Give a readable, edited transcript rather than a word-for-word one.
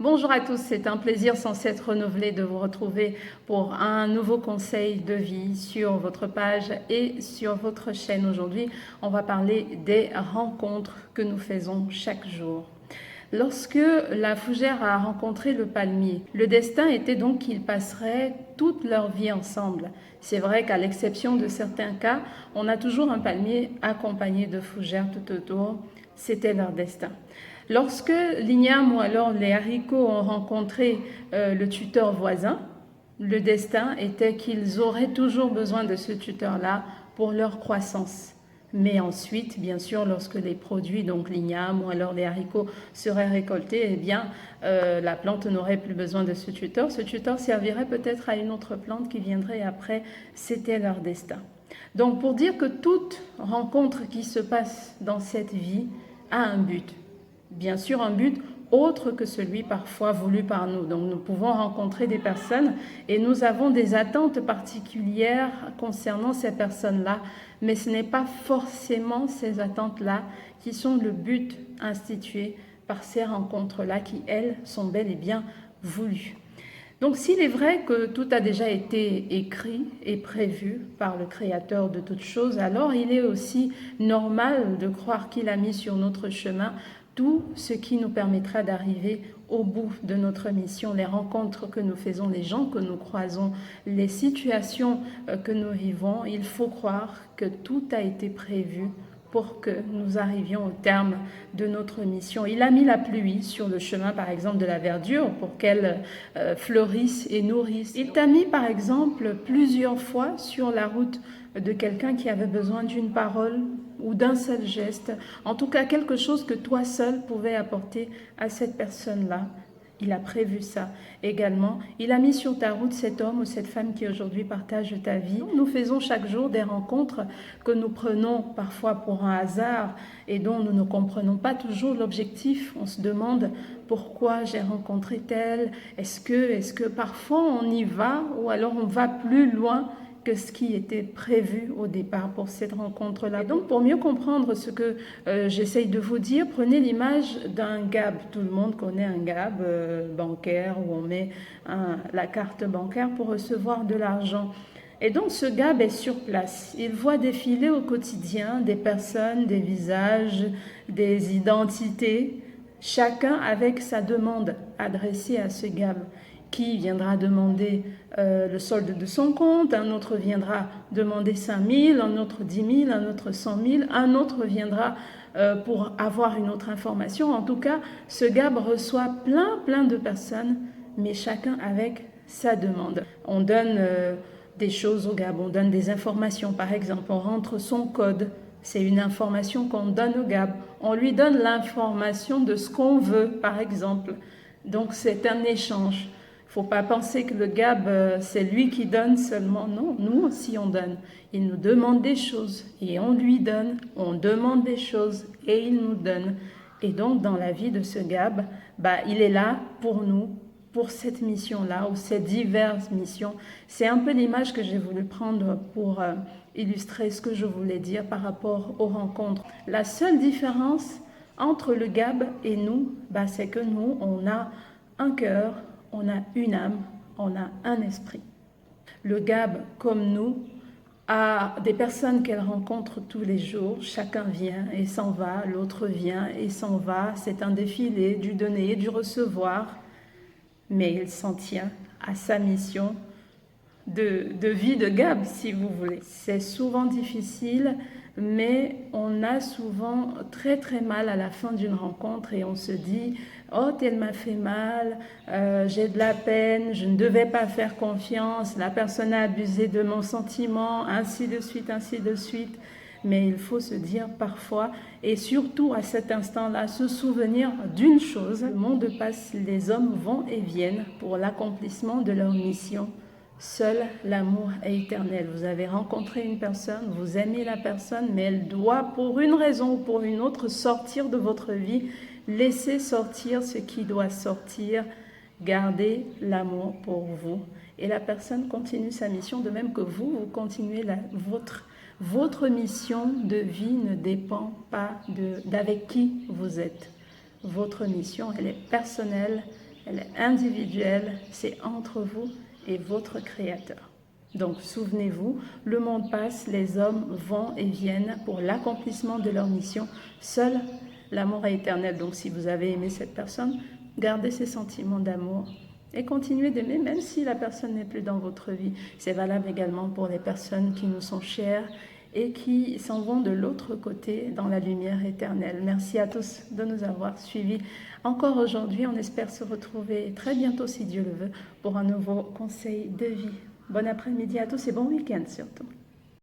Bonjour à tous, c'est un plaisir sans cesse renouvelé de vous retrouver pour un nouveau conseil de vie sur votre page et sur votre chaîne. Aujourd'hui, on va parler des rencontres que nous faisons chaque jour. Lorsque la fougère a rencontré le palmier, le destin était donc qu'ils passeraient toute leur vie ensemble. C'est vrai qu'à l'exception de certains cas, on a toujours un palmier accompagné de fougères tout autour. C'était leur destin. Lorsque l'igname ou alors les haricots ont rencontré le tuteur voisin, le destin était qu'ils auraient toujours besoin de ce tuteur-là pour leur croissance. Mais ensuite, bien sûr, lorsque les produits, donc l'igname ou alors les haricots, seraient récoltés, eh bien, la plante n'aurait plus besoin de ce tuteur. Ce tuteur servirait peut-être à une autre plante qui viendrait après. C'était leur destin. Donc, pour dire que toute rencontre qui se passe dans cette vie a un but. Bien sûr, un but autre que celui parfois voulu par nous. Donc nous pouvons rencontrer des personnes et nous avons des attentes particulières concernant ces personnes-là, mais ce n'est pas forcément ces attentes-là qui sont le but institué par ces rencontres-là qui, elles, sont bel et bien voulues. Donc s'il est vrai que tout a déjà été écrit et prévu par le Créateur de toutes choses, alors il est aussi normal de croire qu'il a mis sur notre chemin tout ce qui nous permettra d'arriver au bout de notre mission, les rencontres que nous faisons, les gens que nous croisons, les situations que nous vivons. Il faut croire que tout a été prévu pour que nous arrivions au terme de notre mission. Il a mis la pluie sur le chemin, par exemple, de la verdure pour qu'elle fleurisse et nourrisse. Il t'a mis, par exemple, plusieurs fois sur la route de quelqu'un qui avait besoin d'une parole ou d'un seul geste, en tout cas quelque chose que toi seul pouvais apporter à cette personne-là. Il a prévu ça également. Il a mis sur ta route cet homme ou cette femme qui aujourd'hui partage ta vie. Nous faisons chaque jour des rencontres que nous prenons parfois pour un hasard et dont nous ne comprenons pas toujours l'objectif. On se demande pourquoi j'ai rencontré tel. Est-ce que parfois on y va ou alors on va plus loin que ce qui était prévu au départ pour cette rencontre-là. Donc, pour mieux comprendre ce que j'essaye de vous dire, prenez l'image d'un GAB. Tout le monde connaît un GAB bancaire où on met la carte bancaire pour recevoir de l'argent. Et donc, ce GAB est sur place. Il voit défiler au quotidien des personnes, des visages, des identités, chacun avec sa demande adressée à ce GAB. Qui viendra demander le solde de son compte, un autre viendra demander 5 000, un autre 10 000, un autre 100 000, un autre viendra pour avoir une autre information. En tout cas, ce GAB reçoit plein de personnes, mais chacun avec sa demande. On donne des choses au GAB, on donne des informations. Par exemple, on rentre son code. C'est une information qu'on donne au GAB. On lui donne l'information de ce qu'on veut, par exemple. Donc, c'est un échange. Il ne faut pas penser que le GAB, c'est lui qui donne seulement. Non, nous aussi on donne. Il nous demande des choses et on lui donne. On demande des choses et il nous donne. Et donc dans la vie de ce GAB, il est là pour nous, pour cette mission-là ou ces diverses missions. C'est un peu l'image que j'ai voulu prendre pour illustrer ce que je voulais dire par rapport aux rencontres. La seule différence entre le GAB et nous, c'est que nous, on a un cœur, on a une âme, on a un esprit. Le GAB, comme nous, a des personnes qu'elle rencontre tous les jours. Chacun vient et s'en va, l'autre vient et s'en va. C'est un défilé du donner et du recevoir. Mais il s'en tient à sa mission de vie de GAB, si vous voulez. C'est souvent difficile, mais on a souvent très mal à la fin d'une rencontre et on se dit « Oh, elle m'a fait mal, j'ai de la peine, je ne devais pas faire confiance, la personne a abusé de mon sentiment, ainsi de suite, ainsi de suite. » Mais il faut se dire parfois, et surtout à cet instant-là, se souvenir d'une chose. Le monde passe, les hommes vont et viennent pour l'accomplissement de leur mission. Seul l'amour est éternel. Vous avez rencontré une personne, vous aimez la personne, mais elle doit, pour une raison ou pour une autre, sortir de votre vie. Laissez sortir ce qui doit sortir. Gardez l'amour pour vous. Et la personne continue sa mission, de même que vous continuez votre mission de vie ne dépend pas d'avec qui vous êtes. Votre mission, elle est personnelle, elle est individuelle, c'est entre vous et votre Créateur. Donc souvenez-vous, le monde passe, les hommes vont et viennent pour l'accomplissement de leur mission. Seul l'amour est éternel. Donc si vous avez aimé cette personne, gardez ces sentiments d'amour et continuez d'aimer même si la personne n'est plus dans votre vie. C'est valable également pour les personnes qui nous sont chères et qui s'en vont de l'autre côté dans la lumière éternelle. Merci à tous de nous avoir suivis encore aujourd'hui. On espère se retrouver très bientôt si Dieu le veut pour un nouveau conseil de vie. Bon après-midi à tous et bon week-end surtout.